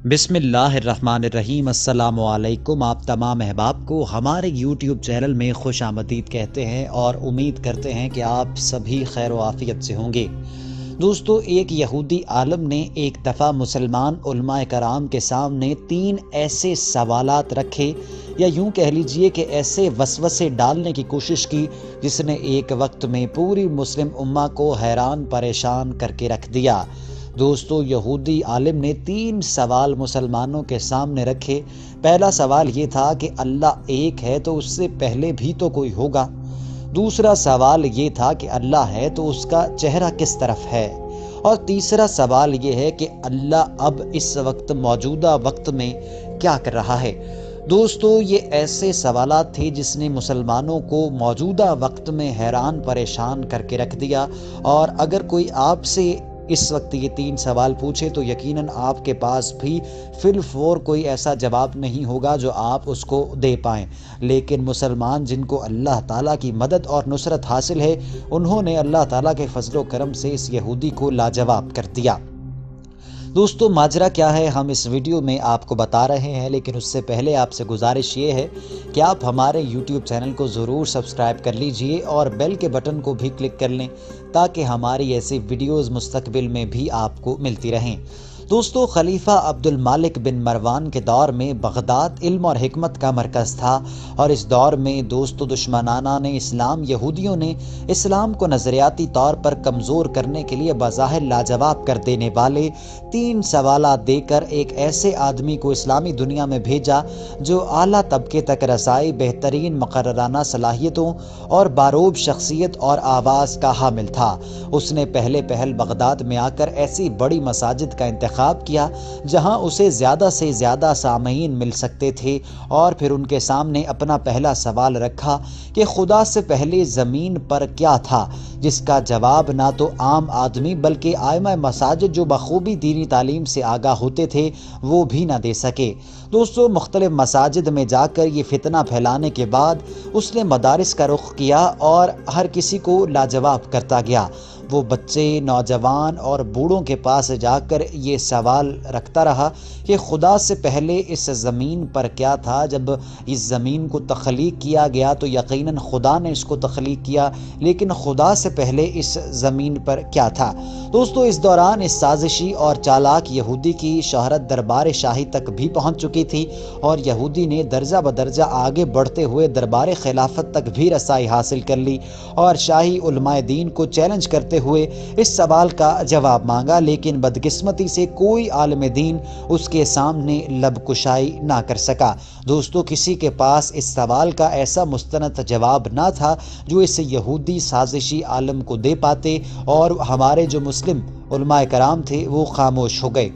بسم اللہ الرحمن الرحیم۔ السلام علیکم۔ آپ تمام احباب کو ہمارے یوٹیوب چینل میں خوش آمدید کہتے ہیں اور امید کرتے ہیں کہ آپ سبھی خیر و عافیت سے ہوں گے۔ دوستو، ایک یہودی عالم نے ایک دفعہ مسلمان علماء کرام کے سامنے 3 ایسے سوالات رکھے، یا یوں کہہ لیجئے کہ ایسے وسوسے ڈالنے کی کوشش کی جس نے ایک وقت میں پوری مسلم امہ کو حیران پریشان کر کے رکھ دیا۔ دوستو، یہودی عالم نے 3 سوال مسلمانوں کے سامنے رکھے۔ پہلا سوال یہ تھا کہ اللہ ایک ہے تو اس سے پہلے بھی تو کوئی ہوگا۔ دوسرا سوال یہ تھا کہ اللہ ہے تو اس کا چہرہ کس طرف ہے۔ اور تیسرا سوال یہ ہے کہ اللہ اب اس وقت موجودہ وقت میں کیا کر رہا ہے۔ دوستو، یہ ایسے سوالات تھے جس نے مسلمانوں کو موجودہ وقت میں حیران پریشان کر کے رکھ دیا، اور اگر کوئی آپ سے اس وقت یہ 3 سوال پوچھے تو یقیناً آپ کے پاس بھی فی الفور کوئی ایسا جواب نہیں ہوگا جو آپ اس کو دے پائیں۔ لیکن مسلمان جن کو اللہ تعالیٰ کی مدد اور نصرت حاصل ہے، انہوں نے اللہ تعالیٰ کے فضل و کرم سے اس یہودی کو لاجواب کر دیا۔ دوستو، ماجرا کیا ہے ہم اس ویڈیو میں آپ کو بتا رہے ہیں، لیکن اس سے پہلے آپ سے گزارش یہ ہے کہ آپ ہمارے یوٹیوب چینل کو ضرور سبسکرائب کر لیجئے اور بیل کے بٹن کو بھی کلک کر لیں تاکہ ہماری ایسی ویڈیوز مستقبل میں بھی آپ کو ملتی رہیں۔ دوستو، خلیفہ عبد المالک بن مروان کے دور میں بغداد علم اور حکمت کا مرکز تھا، اور اس دور میں دشمنانہ نے اسلام یہودیوں نے اسلام کو نظریاتی طور پر کمزور کرنے کے لیے بظاہر لاجواب کر دینے والے 3 سوالات دے کر ایک ایسے آدمی کو اسلامی دنیا میں بھیجا جو اعلیٰ طبقے تک رسائی، بہترین مقررانہ صلاحیتوں اور باروب شخصیت اور آواز کا حامل تھا۔ اس نے پہل بغداد میں آ کر ایسی بڑی مساجد کا انتخاب کیا جہاں اسے زیادہ سے زیادہ سامعین مل سکتے تھے، اور پھر ان کے سامنے اپنا پہلا سوال رکھا کہ خدا سے پہلے زمین پر کیا تھا، جس کا جواب نہ تو عام آدمی بلکہ ائمہ مساجد جو بخوبی دینی تعلیم سے آگاہ ہوتے تھے وہ بھی نہ دے سکے۔ دوستو، مختلف مساجد میں جا کر یہ فتنہ پھیلانے کے بعد اس نے مدارس کا رخ کیا اور ہر کسی کو لاجواب کرتا گیا۔ وہ بچے، نوجوان اور بوڑھوں کے پاس جا کر یہ سوال رکھتا رہا کہ خدا سے پہلے اس زمین پر کیا تھا۔ جب اس زمین کو تخلیق کیا گیا تو یقیناً خدا نے اس کو تخلیق کیا، لیکن خدا سے پہلے اس زمین پر کیا تھا۔ دوستو، اس دوران اس سازشی اور چالاک یہودی کی شہرت دربار شاہی تک بھی پہنچ چکی تھی، اور یہودی نے درجہ بدرجہ آگے بڑھتے ہوئے دربار خلافت تک بھی رسائی حاصل کر لی، اور شاہی علماء دین کو چیلنج کرتے ہوئے اس سوال کا جواب مانگا، لیکن بدقسمتی سے کوئی عالم دین اس کے سامنے لب کشائی نہ کر سکا۔ دوستو، کسی کے پاس اس سوال کا ایسا مستند جواب نہ تھا جو اس یہودی سازشی عالم کو دے پاتے، اور ہمارے جو مسلم علماء کرام تھے وہ خاموش ہو گئے۔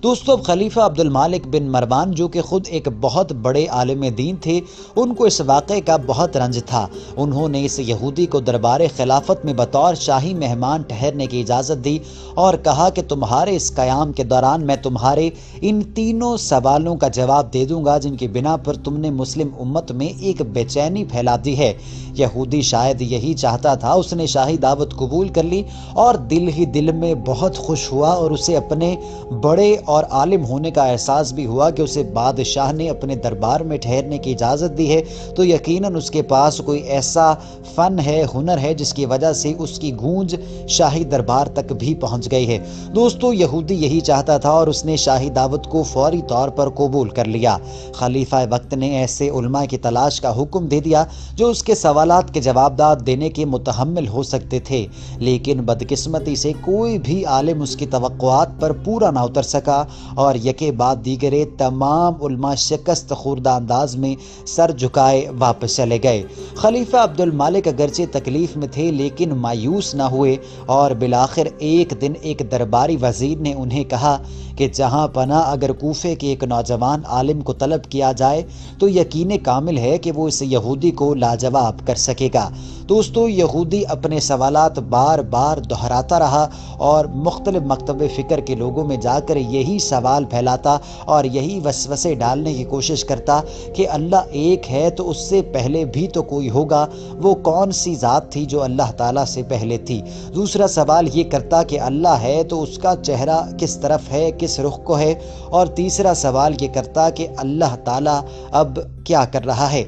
دوستو، اب خلیفہ عبد المالک بن مروان جو کہ خود ایک بہت بڑے عالم دین تھے، ان کو اس واقعے کا بہت رنج تھا۔ انہوں نے اس یہودی کو دربار خلافت میں بطور شاہی مہمان ٹھہرنے کی اجازت دی اور کہا کہ تمہارے اس قیام کے دوران میں تمہارے ان 3 سوالوں کا جواب دے دوں گا جن کی بنا پر تم نے مسلم امت میں ایک بے چینی پھیلا دی ہے۔ یہودی شاید یہی چاہتا تھا۔ اس نے شاہی دعوت قبول کر لی اور دل ہی دل میں بہت خوش ہوا، اور اسے اپنے بڑے اور عالم ہونے کا احساس بھی ہوا کہ اسے بادشاہ نے اپنے دربار میں ٹھہرنے کی اجازت دی ہے تو یقیناً اس کے پاس کوئی ایسا فن ہے، ہنر ہے جس کی وجہ سے اس کی گونج شاہی دربار تک بھی پہنچ گئی ہے۔ دوستو، یہودی یہی چاہتا تھا اور اس نے شاہی دعوت کو فوری طور پر قبول کر لیا۔ خلیفہ وقت نے ایسے علماء کی تلاش کا حکم دے دیا جو اس کے سوالات کے جوابات دینے کے متحمل ہو سکتے تھے، لیکن بدقسمتی سے کوئی بھی عالم اس کی توقعات پر پورا نہ اتر سکا، اور یکے بعد دیگرے تمام علماء شکست خوردہ انداز میں سر جھکائے واپس چلے گئے۔ خلیفہ عبد المالک اگرچہ تکلیف میں تھے لیکن مایوس نہ ہوئے، اور بالآخر ایک دن ایک درباری وزیر نے انہیں کہا کہ جہاں پناہ اگر کوفے کے ایک نوجوان عالم کو طلب کیا جائے تو یقین کامل ہے کہ وہ اس یہودی کو لاجواب کر سکے گا۔ دوستو یہودی اپنے سوالات بار بار دہراتا رہا اور مختلف مکتب فکر کے لوگوں میں جا کر یہی سوال پھیلاتا اور یہی وسوسے ڈالنے کی کوشش کرتا کہ اللہ ایک ہے تو اس سے پہلے بھی تو کوئی ہوگا، وہ کون سی ذات تھی جو اللہ تعالیٰ سے پہلے تھی؟ دوسرا سوال یہ کرتا کہ اللہ ہے تو اس کا چہرہ کس طرف ہے، کس رخ کو ہے؟ اور تیسرا سوال یہ کرتا کہ اللہ تعالیٰ اب کیا کر رہا ہے؟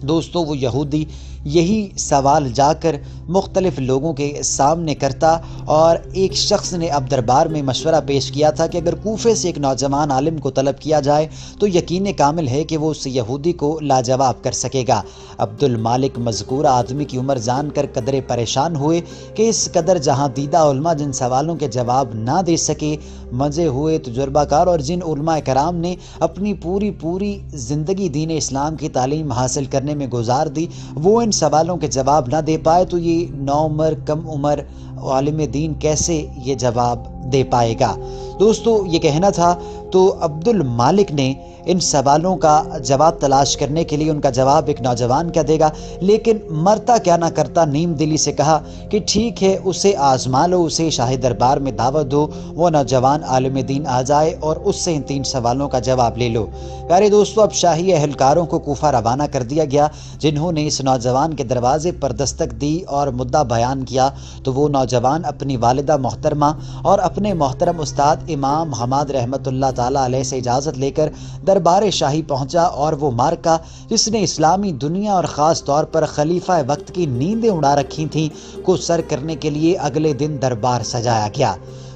دوستو وہ یہودی یہی سوال جا کر مختلف لوگوں کے سامنے کرتا، اور ایک شخص نے اب دربار میں مشورہ پیش کیا تھا کہ اگر کوفے سے ایک نوجوان عالم کو طلب کیا جائے تو یقین کامل ہے کہ وہ اس یہودی کو لاجواب کر سکے گا۔ عبد المالک مذکورہ آدمی کی عمر جان کر قدرے پریشان ہوئے کہ اس قدر جہاں دیدہ علماء جن سوالوں کے جواب نہ دے سکے، مزے ہوئے تجربہ کار اور جن علماء کرام نے اپنی پوری زندگی دین اسلام کی تعلیم حاصل کرنے میں گزار دی، وہ ان سوالوں کے جواب نہ دے پائے تو یہ نوعمر کم عمر عالم دین کیسے یہ جواب دے پائے گا؟ دوستو یہ کہنا تھا تو عبد المالک نے ان سوالوں کا جواب تلاش کرنے کے لیے ان کا جواب ایک نوجوان کیا دے گا، لیکن مرتا کیا نہ کرتا نیم دلی سے کہا کہ ٹھیک ہے اسے آزما لو، اسے شاہی دربار میں دعوت دو، وہ نوجوان عالم دین آ جائے اور اس سے ان 3 سوالوں کا جواب لے لو۔ پیارے دوستو اب شاہی اہلکاروں کو کوفہ روانہ کر دیا گیا، جنہوں نے اس نوجوان کے دروازے پر دستک دی اور مدعا بیان کیا تو وہ نوجوان اپنی والدہ محترمہ اور اپنے محترم استاد امام حماد رحمۃ اللہ تعالیٰ علیہ سے اجازت لے کر دربار شاہی پہنچا، اور وہ مارکا جس نے اسلامی دنیا اور خاص طور پر خلیفہ وقت کی نیندیں اڑا رکھی تھیں کو سر کرنے کے لیے اگلے دن دربار سجایا گیا۔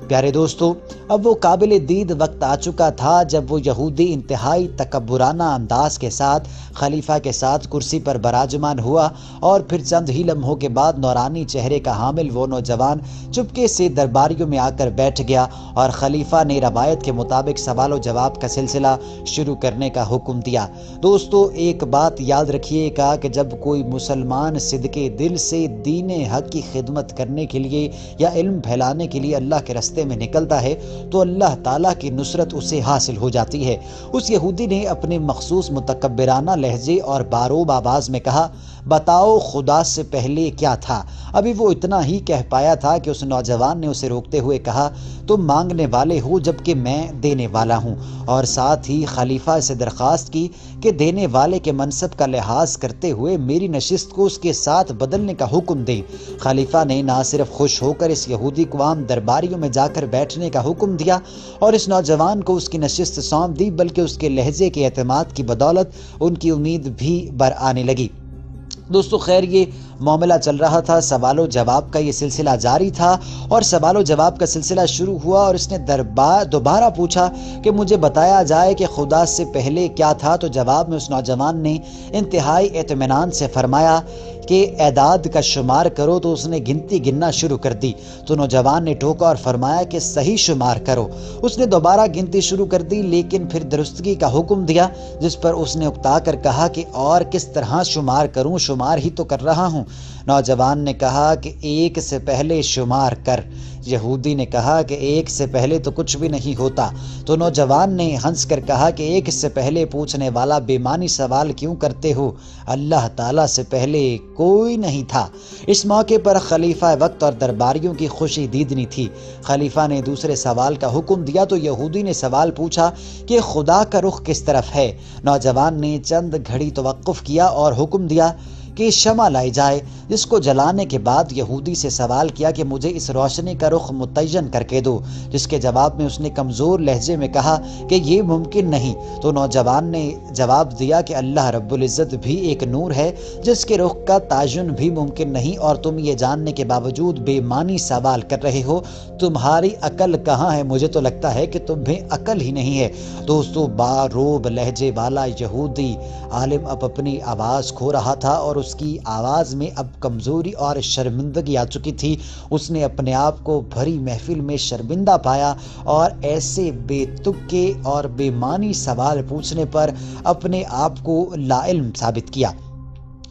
پیارے دوستو اب وہ قابل دید وقت آ چکا تھا جب وہ یہودی انتہائی تکبرانہ انداز کے ساتھ خلیفہ کے ساتھ کرسی پر براجمان ہوا، اور پھر چند ہی لمحوں کے بعد نورانی چہرے کا حامل وہ نوجوان چپکے سے درباریوں میں آ کر بیٹھ گیا اور خلیفہ نے روایت کے مطابق سوال و جواب کا سلسلہ شروع کرنے کا حکم دیا۔ دوستو ایک بات یاد رکھیے گا کہ جب کوئی مسلمان صدقے دل سے دین حق کی خدمت کرنے کے لیے یا علم پھیلانے کے لیے اللہ کے راستے میں نکلتا ہے تو اللہ تعالیٰ کی نصرت اسے حاصل ہو جاتی ہے۔ اس یہودی نے اپنے مخصوص متکبرانہ لہجے اور باروب آواز میں کہا، بتاؤ خدا سے پہلے کیا تھا؟ ابھی وہ اتنا ہی کہہ پایا تھا کہ اس نوجوان نے اسے روکتے ہوئے کہا، تم مانگنے والے ہو جبکہ میں دینے والا ہوں، اور ساتھ ہی خلیفہ سے درخواست کی کہ دینے والے کے منصب کا لحاظ کرتے ہوئے میری نشست کو اس کے ساتھ بدلنے کا حکم دیں۔ خلیفہ نے نہ صرف خوش ہو کر اس یہودی کو عام درباریوں میں جا کر بیٹھنے کا حکم دیا اور اس نوجوان کو اس کی نشست سونپ دی، بلکہ اس کے لہجے کے اعتماد کی بدولت ان کی امید بھی بر آنے لگی۔ دوستو خیر یہ معاملہ چل رہا تھا، سوال و جواب کا یہ سلسلہ جاری تھا، اور سوال و جواب کا سلسلہ شروع ہوا اور اس نے دوبارہ پوچھا کہ مجھے بتایا جائے کہ خدا سے پہلے کیا تھا، تو جواب میں اس نوجوان نے انتہائی اطمینان سے فرمایا کہ اعداد کا شمار کرو، تو اس نے گنتی گننا شروع کر دی، تو نوجوان نے ٹوکا اور فرمایا کہ صحیح شمار کرو۔ اس نے دوبارہ گنتی شروع کر دی، لیکن پھر درستگی کا حکم دیا، جس پر اس نے اکتا کر کہا کہ اور کس طرح شمار کروں، شمار ہی تو کر رہا ہوں۔ نوجوان نے کہا کہ 1 سے پہلے شمار کر۔ یہودی نے کہا کہ 1 سے پہلے تو کچھ بھی نہیں ہوتا، تو نوجوان نے ہنس کر کہا کہ 1 سے پہلے پوچھنے والا بے معنی سوال کیوں کرتے ہو؟ اللہ تعالیٰ سے پہلے کوئی نہیں تھا۔ اس موقع پر خلیفہ وقت اور درباریوں کی خوشی دیدنی تھی۔ خلیفہ نے دوسرے سوال کا حکم دیا تو یہودی نے سوال پوچھا کہ خدا کا رخ کس طرف ہے؟ نوجوان نے چند گھڑی توقف کیا اور حکم دیا کہ شمع لائی جائے، جس کو جلانے کے بعد یہودی سے سوال کیا کہ مجھے اس روشنی کا رخ متعین کر کے دو، جس کے جواب میں اس نے کمزور لہجے میں کہا کہ یہ ممکن نہیں۔ تو نوجوان نے جواب دیا کہ اللہ رب العزت بھی ایک نور ہے جس کے رخ کا تعین بھی ممکن نہیں، اور تم یہ جاننے کے باوجود بے معنی سوال کر رہے ہو، تمہاری عقل کہاں ہے؟ مجھے تو لگتا ہے کہ تمہیں عقل ہی نہیں ہے۔ دوستو باروب لہجے والا یہودی عالم اب اپنی آواز کھو رہا تھا اور اس کی آواز میں اب کمزوری اور شرمندگی آ چکی تھی۔ اس نے اپنے آپ کو بھری محفل میں شرمندہ پایا اور ایسے بے تکے اور بے معنی سوال پوچھنے پر اپنے آپ کو لا علم ثابت کیا۔